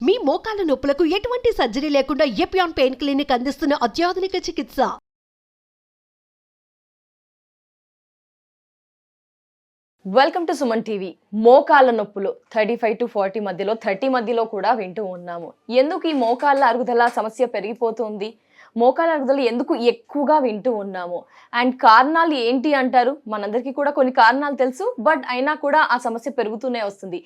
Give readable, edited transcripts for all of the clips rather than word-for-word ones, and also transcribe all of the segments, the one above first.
మీ మోకాల నొప్పులకు ఎటువంటి సర్జరీ లేకుండా ఎపియాన్ పెయిన్ క్లినిక్ అందిస్తున్న అత్యాధునిక చికిత్స. Welcome to Suman TV. మోకాళ్ళ నొప్పులు 35 to 40 మధ్యలో 30 మధ్యలో కూడా వింటూ ఉన్నాము. ఎందుకు ఈ మోకాళ్ళ అరుగుదల సమస్య పెరిగిపోతుంది, మోకాళ్ళ అరుగుదల ఎందుకు ఎక్కువగా వింటూ ఉన్నాము, అండ్ కారణాలు ఏంటి అంటారు. మనందరికీ కూడా కొన్ని కారణాలు తెలుసు, బట్ అయినా కూడా ఆ సమస్య పెరుగుతూనే వస్తుంది.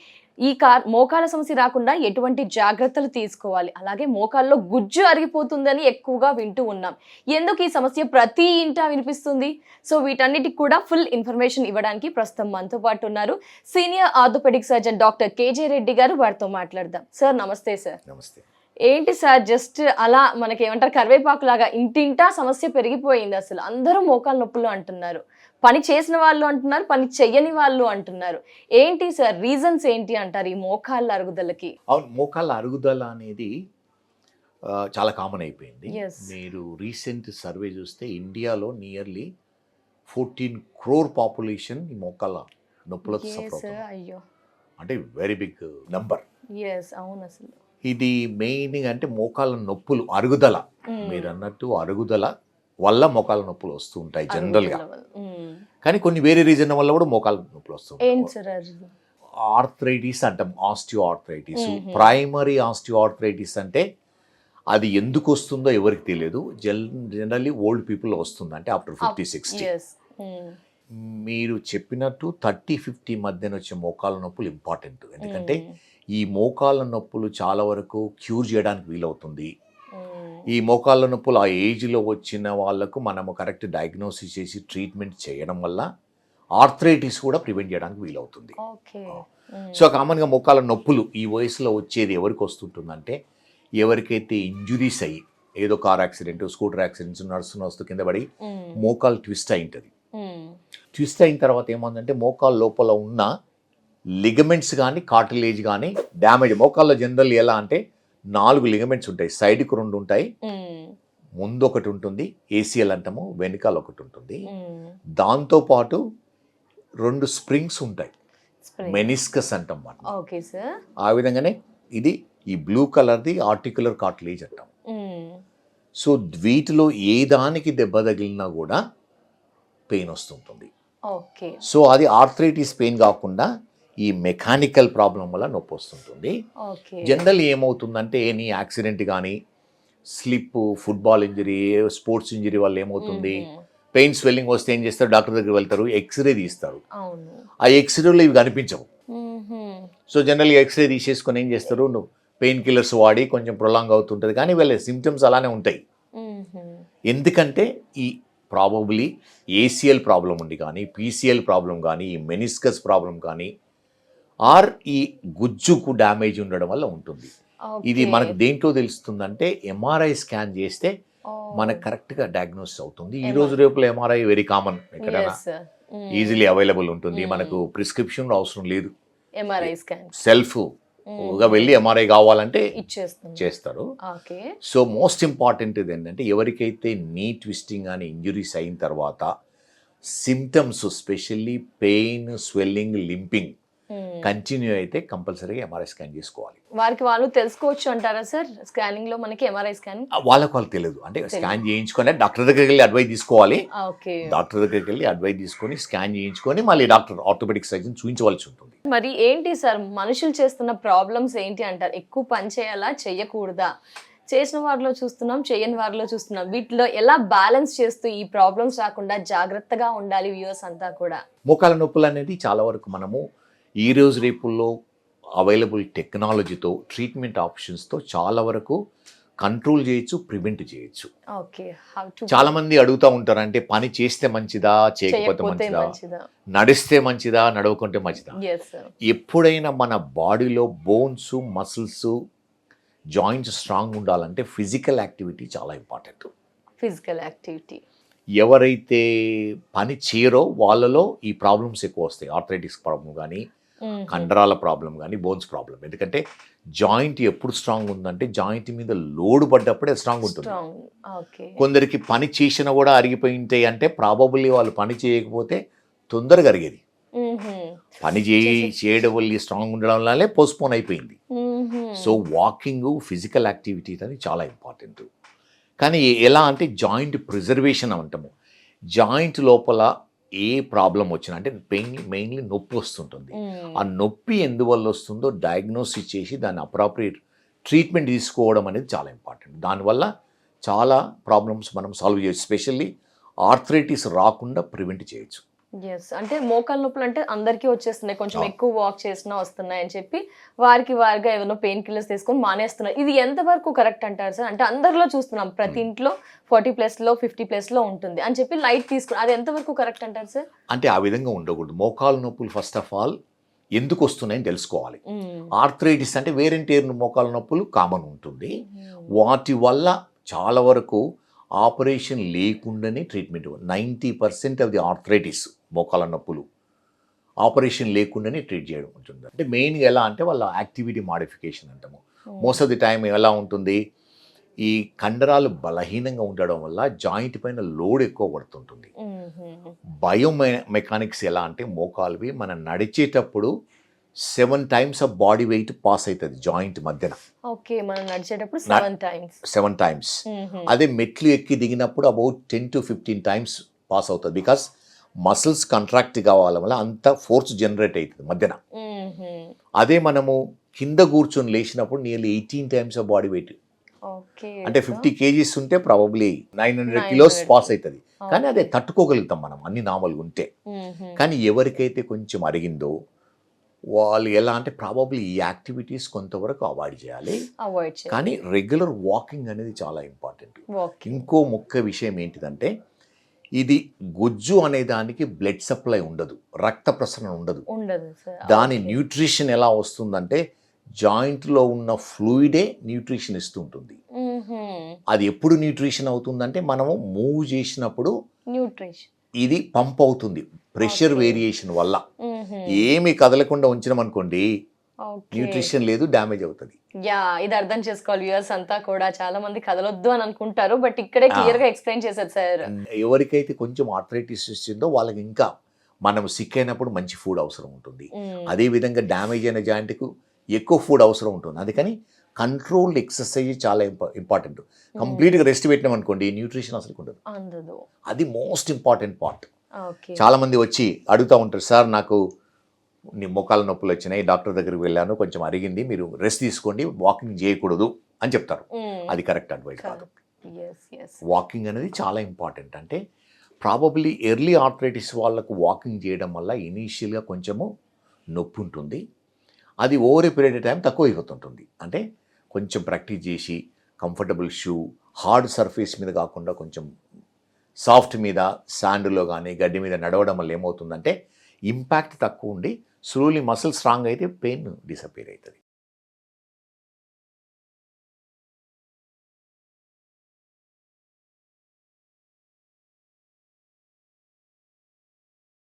ఈ మోకాళ్ళ సమస్య రాకుండా ఎటువంటి జాగ్రత్తలు తీసుకోవాలి, అలాగే మోకాళ్ళలో గుజ్జు అరిగిపోతుందని ఎక్కువగా వింటూ ఉన్నాం. ఎందుకు ఈ సమస్య ప్రతి ఇంటా వినిపిస్తుంది? సో వీటన్నిటికి కూడా ఫుల్ ఇన్ఫర్మేషన్ ఇవ్వడానికి ప్రస్తుతం మనతో పాటు ఉన్నారు senior orthopedic surgeon doctor KJ Reddy గారు. వారితో మాట్లాడదాం. సార్ నమస్తే. సార్ నమస్తే. ఏంటి సార్, జస్ట్ అలా మనకి ఏమంటారు కరివేపాకు లాగా ఇంటింటా సమస్య పెరిగిపోయింది. అసలు అందరూ మోకాళ్ళ నొప్పులు అంటున్నారు, పని చేసిన వాళ్ళు అంటున్నారు, పని చెయ్యని వాళ్ళు అంటున్నారు. ఏంటి సార్ రీజన్స్ ఏంటి అంటారు ఈ మోకాళ్ళ అరుగుదలకి? అవును, మోకాళ్ళ అరుగుదల అనేది చాలా కామన్ అయిపోయింది. మీరు రీసెంట్ సర్వే చూస్తే ఇండియాలో నియర్లీ 14 crore పాపులేషన్ ఈ మోకాళ్ళ నొప్పులతో సఫర్ అవుతుంది. అయ్యో, అంటే వెరీ బిగ్ నంబర్. అవును. అసలు ఇది మెయిన్ అంటే మోకాళ్ళ నొప్పులు అరుగుదల, మీరు అన్నట్టు అరుగుదల వల్ల మోకాళ్ళ నొప్పులు వస్తూ ఉంటాయి జనరల్గా. కానీ కొన్ని వేరే రీజన్ వల్ల కూడా మోకాళ్ళ నొప్పులు వస్తుంటాయి. ఆర్థరైటిస్ అంటాం, osteo arthritis. Primary osteo arthritis అంటే అది ఎందుకు వస్తుందో ఎవరికి తెలియదు. జనరల్లీ ఓల్డ్ పీపుల్ వస్తుంది, అంటే ఆఫ్టర్ 50-60. మీరు చెప్పినట్టు 30-50 మధ్యన వచ్చే మోకాళ్ళ నొప్పులు ఇంపార్టెంట్. ఎందుకంటే ఈ మోకాళ్ళ నొప్పులు చాలా వరకు క్యూర్ చేయడానికి వీలవుతుంది. ఈ మోకాళ్ళ నొప్పులు ఆ ఏజ్లో వచ్చిన వాళ్ళకు మనము కరెక్ట్ డయాగ్నోసిస్ చేసి ట్రీట్మెంట్ చేయడం వల్ల ఆర్థరైటిస్ కూడా ప్రివెంట్ చేయడానికి వీలవుతుంది. సో కామన్గా మోకాళ్ళ నొప్పులు ఈ వయసులో వచ్చేది ఎవరికి వస్తుంటుందంటే, ఎవరికైతే ఇంజురీస్ అయ్యి, ఏదో కార్ యాక్సిడెంట్, స్కూటర్ యాక్సిడెంట్స్, నడుస్తూ కింద పడి మోకాలు ట్విస్ట్ అయి ఉంటుంది. ట్విస్ట్ అయిన తర్వాత ఏమందంటే మోకాళ్ళ లోపల ఉన్న లిగమెంట్స్ కానీ కార్టిలేజ్ కానీ డ్యామేజ్. మోకాళ్ళలో జనరల్ ఎలా అంటే 4 లిగమెంట్స్ ఉంటాయి, సైడ్కి 2 ఉంటాయి, ముందు ఒకటి ఉంటుంది, ఏసీఎల్ అంటాము, వెనకాల ఒకటి ఉంటుంది. దాంతోపాటు 2 స్ప్రింగ్స్ ఉంటాయి, మెనిస్కస్ అంటాం మనం. ఆ విధంగానే ఇది ఈ బ్లూ కలర్ది ఆర్టిక్యులర్ కార్టిలేజ్ అంటాం. సో వీటిలో ఏ దానికి దెబ్బ తగిలినా కూడా పెయిన్ వస్తుంటుంది. సో అది ఆర్థరైటిస్ పెయిన్ కాకుండా ఈ మెకానికల్ ప్రాబ్లం వల్ల నొప్పి వస్తుంటుంది. జనరల్ ఏమవుతుందంటే ఎనీ యాక్సిడెంట్ కానీ, slip, football injury, sports injury వల్ల ఏమవుతుంది, పెయిన్ స్వెల్లింగ్ వస్తే ఏం చేస్తారు, డాక్టర్ దగ్గర వెళ్తారు, ఎక్స్రే తీస్తారు. ఆ ఎక్స్రేలో ఇవి కనిపించవు. సో జనరల్ ఎక్స్రే తీసేసుకొని ఏం చేస్తారు, నువ్వు పెయిన్ కిల్లర్స్ వాడి కొంచెం ప్రొలాంగ్ అవుతుంటుంది, కానీ వీళ్ళ సిమ్టమ్స్ అలానే ఉంటాయి. ఎందుకంటే ఈ ప్రాబబ్లీ ఏసీఎల్ ప్రాబ్లం ఉండి కానీ, పీసీఎల్ ప్రాబ్లం కానీ, ఈ మెనిస్కస్ ప్రాబ్లం కానీ, ఆర్ ఈ గుజ్జుకు డ్యామేజ్ ఉండడం వల్ల ఉంటుంది. ఇది మనకు దేంట్లో తెలుస్తుందంటే ఎంఆర్ఐ స్కాన్ చేస్తే మనకు కరెక్ట్గా డయాగ్నోసిస్ అవుతుంది. ఈ రోజు రేపులో ఎంఆర్ఐ వెరీ కామన్, ఎక్కడైనా ఈజీలీ అవైలబుల్ ఉంటుంది. మనకు ప్రిస్క్రిప్షన్ అవసరం లేదు, సెల్ఫ్ గా వెళ్ళి ఎంఆర్ఐ కావాలంటే చేస్తారు. సో మోస్ట్ ఇంపార్టెంట్ ఇది ఏంటంటే, ఎవరికైతే నీ ట్విస్టింగ్ అని ఇంజురీస్ అయిన తర్వాత symptoms specially pain, swelling, limping continue అయితే కంపల్సరీగా ఎంఆర్ఐ స్కాన్ చేసుకోవాలి. వారికి వాళ్ళు తెలుసుకోవచ్చు అంటారా సార్? స్కానింగ్ లో మనకి ఎంఆర్ఐ స్కాన్ వాళ్ళకు తెలియదు అంటే స్కాన్ చేయించుకొని డాక్టర్ దగ్గరికి వెళ్ళి అడ్వైస్ తీసుకోవాలి. డాక్టర్ దగ్గరికి వెళ్ళి అడ్వైస్ తీసుకొని స్కాన్ చేయించుకొని మళ్ళీ డాక్టర్ ఆర్థోపెడిక్ సర్జన్ చూపించవలసి ఉంటుంది. మరి ఏంటి సార్ మనుషులు చేస్తున్న ప్రాబ్లమ్స్ ఏంటి అంటారు? ఎక్కువ పని చేయాలా, చెయ్యకూడదా? చేసిన వారిలో చూస్తున్నాం, చేయని వారిలో చూస్తున్నాం. వీటిలో ఎలా బ్యాలెన్స్ చేస్తూ ఈ ప్రాబ్లమ్స్ రాకుండా జాగ్రత్తగా ఉండాలి వ్యూవర్స్ అంతా కూడా? మోకాళ్ళ నొప్పులు అనేది చాలా వరకు మనము ఈ రోజు రేపుల్లో అవైలబుల్ టెక్నాలజీతో, ట్రీట్మెంట్ ఆప్షన్స్తో చాలా వరకు కంట్రోల్ చేయొచ్చు, ప్రివెంట్ చేయొచ్చు. చాలా మంది అడుగుతూ ఉంటారు, అంటే పని చేస్తే మంచిదా, చేయకపోతే మంచిదా, నడిస్తే మంచిదా, నడవకుంటే మంచిదా? ఎప్పుడైనా మన బాడీలో బోన్స్, మసిల్స్, జాయింట్స్ స్ట్రాంగ్ ఉండాలంటే ఫిజికల్ యాక్టివిటీ చాలా ఇంపార్టెంట్. ఫిజికల్ యాక్టివిటీ ఎవరైతే పని చేయరో వాళ్ళలో ఈ ప్రాబ్లమ్స్ ఎక్కువ వస్తాయి. ఆర్థరైటిస్ ప్రాబ్లం కానీ, కండరాల ప్రాబ్లం కానీ, బోన్స్ ప్రాబ్లం. ఎందుకంటే జాయింట్ ఎప్పుడు స్ట్రాంగ్ ఉందంటే జాయింట్ మీద లోడ్ పడ్డప్పుడే స్ట్రాంగ్ ఉంటుంది. కొందరికి పని చేసినా కూడా అరిగిపోయి ఉంటాయి, అంటే ప్రాబబుల్లీ వాళ్ళు పని చేయకపోతే తొందరగా అరిగేది. పని చేయడం వల్ల స్ట్రాంగ్ ఉండడం వల్లే పోస్ట్పోన్ అయిపోయింది. సో వాకింగ్, ఫిజికల్ యాక్టివిటీ అనేది చాలా ఇంపార్టెంట్. కానీ ఎలా అంటే జాయింట్ ప్రిజర్వేషన్ అంటాము. జాయింట్ లోపల ఏ ప్రాబ్లం వచ్చినా అంటే మెయిన్లీ నొప్పి వస్తుంటుంది. ఆ నొప్పి ఎందువల్ల వస్తుందో డయాగ్నోసిస్ చేసి దాన్ని అప్రాప్రియేట్ ట్రీట్మెంట్ తీసుకోవడం అనేది చాలా ఇంపార్టెంట్. దానివల్ల చాలా ప్రాబ్లమ్స్ మనం సాల్వ్ చేయొచ్చు. ఎస్పెషల్లీ ఆర్థరైటిస్ రాకుండా ప్రివెంట్ చేయొచ్చు. ఎస్, అంటే మోకాళ్ళ నొప్పులు అంటే అందరికీ వచ్చేస్తున్నాయి, కొంచెం ఎక్కువ వాక్ చేసినా వస్తున్నాయి అని చెప్పి వారిగా ఏమైనా పెయిన్ కిల్లర్స్ తీసుకొని మానేస్తున్నారు. ఇది ఎంతవరకు కరెక్ట్ అంటారు సార్? అంటే అందరిలో చూస్తున్నాం, ప్రతి ఇంట్లో 40+ 50+ ఉంటుంది అని చెప్పి లైట్ తీసుకుని, అది ఎంతవరకు కరెక్ట్ అంటారు సార్? అంటే ఆ విధంగా ఉండకూడదు. మోకాలు నొప్పులు ఫస్ట్ ఆఫ్ ఆల్ ఎందుకు వస్తున్నాయని తెలుసుకోవాలి. ఆర్థరైటిస్ అంటే వేర్ అండ్ టేర్ మోకాలు నొప్పులు కామన్ ఉంటుంది. వాటి వల్ల చాలా వరకు ఆపరేషన్ లేకుండానే ట్రీట్మెంట్. 90% ఆఫ్ ది ఆర్థరైటిస్ మోకాల నొప్పులు ఆపరేషన్ లేకుండానే ట్రీట్ చేయడం ఉంటుంది. అంటే మెయిన్గా ఎలా అంటే వాళ్ళ యాక్టివిటీ మాడిఫికేషన్ అంటాము. మోస్ట్ ఆఫ్ ది టైం ఎలా ఉంటుంది, ఈ కండరాలు బలహీనంగా ఉండడం వల్ల జాయింట్ పైన లోడ్ ఎక్కువ పడుతుంటుంది. మెకానిక్స్ ఎలా అంటే మోకాలువి మనం నడిచేటప్పుడు 7 times of body weight pass అవుతుంది జాయింట్ మధ్యన. ఓకే, మనం నడిచేటప్పుడు 7 times. అదే మెట్లు ఎక్కి దిగినప్పుడు అబౌట్ 10 to 15 times పాస్ అవుతుంది. బికాస్ మసిల్స్ కంట్రాక్ట్ కావడం వల్ల అంత ఫోర్స్ జనరేట్ అవుతుంది మధ్యన. అదే మనము కింద కూర్చొని లేచినప్పుడు nearly 18 times of body weight, అంటే 50 kgs ఉంటే ప్రాబబ్లీ 900 kilos పాస్ అవుతుంది. కానీ అదే తట్టుకోగలుగుతాం మనం అన్ని నార్మల్గా ఉంటే. కానీ ఎవరికైతే కొంచెం అరిగిందో వాళ్ళు ఎలా అంటే ప్రాబబ్లీ ఈ యాక్టివిటీస్ కొంతవరకు అవాయిడ్ చేయాలి. కానీ రెగ్యులర్ వాకింగ్ అనేది చాలా ఇంపార్టెంట్. ఇంకో ముఖ్య విషయం ఏంటిదంటే ఇది గుజ్జు అనే దానికి బ్లడ్ సప్లై ఉండదు, రక్త ప్రసరణ ఉండదు. దాని న్యూట్రిషన్ ఎలా వస్తుందంటే జాయింట్లో ఉన్న ఫ్లూయిడే న్యూట్రిషన్ ఇస్తుంటుంది. అది ఎప్పుడు న్యూట్రిషన్ అవుతుందంటే మనము మూవ్ చేసినప్పుడు న్యూట్రిషన్ ఇది పంప్ అవుతుంది. ప్రెషర్ వేరియేషన్ వల్ల ఏమి కదలకుండా ఉంచినాం అనుకోండి, న్యూట్రిషన్ లేదు, డ్యామేజ్ అవుతుంది. ఇది అర్థం చేసుకోవాలి వ్యూయర్స్ అంతా కూడా. చాలా మంది కదలొద్దు అని అనుకుంటారు, బట్ ఇక్కడే క్లియర్ గా ఎక్స్ప్లెయిన్ చేశారు సార్. ఎవరికైతే కొంచెం ఆర్థరైటిస్ వచ్చిందో వాళ్ళకి ఇంకా మనం సిక్ అయినప్పుడు మంచి ఫుడ్ అవసరం ఉంటుంది. అదే విధంగా డ్యామేజ్ అయిన జాయింట్కు ఎక్కువ ఫుడ్ అవసరం ఉంటుంది. అందుకని కంట్రోల్డ్ ఎక్సర్సైజ్ చాలా ఇంపార్టెంట్. కంప్లీట్గా రెస్ట్ పెట్టినాం అనుకోండి న్యూట్రిషన్ అసలు ఉండదు. అది మోస్ట్ ఇంపార్టెంట్ పార్ట్. చాలా మంది వచ్చి అడుగుతూ ఉంటారు, సార్ నాకు మోకాల నొప్పులు వచ్చినాయి, డాక్టర్ దగ్గరికి వెళ్ళాను, కొంచెం అరిగింది, మీరు రెస్ట్ తీసుకోండి, వాకింగ్ చేయకూడదు అని చెప్తారు. అది కరెక్ట్ అడ్వైస్ కాదు. వాకింగ్ అనేది చాలా ఇంపార్టెంట్. అంటే ప్రాబబ్లీ ఎర్లీ ఆర్థరైటిస్ వాళ్ళకు వాకింగ్ చేయడం వల్ల ఇనీషియల్గా కొంచెము నొప్పి ఉంటుంది. అది over a period of time తక్కువ అయిపోతుంటుంది. అంటే కొంచెం ప్రాక్టీస్ చేసి కంఫర్టబుల్ షూ, హార్డ్ సర్ఫేస్ మీద కాకుండా కొంచెం సాఫ్ట్ మీద, శాండ్లో కానీ గడ్డి మీద నడవడం వల్ల ఏమవుతుందంటే ఇంపాక్ట్ తక్కువ ఉండి స్లోలీ మసిల్ స్ట్రాంగ్ అయితే పెయిన్ డిసపియర్ అవుతుంది.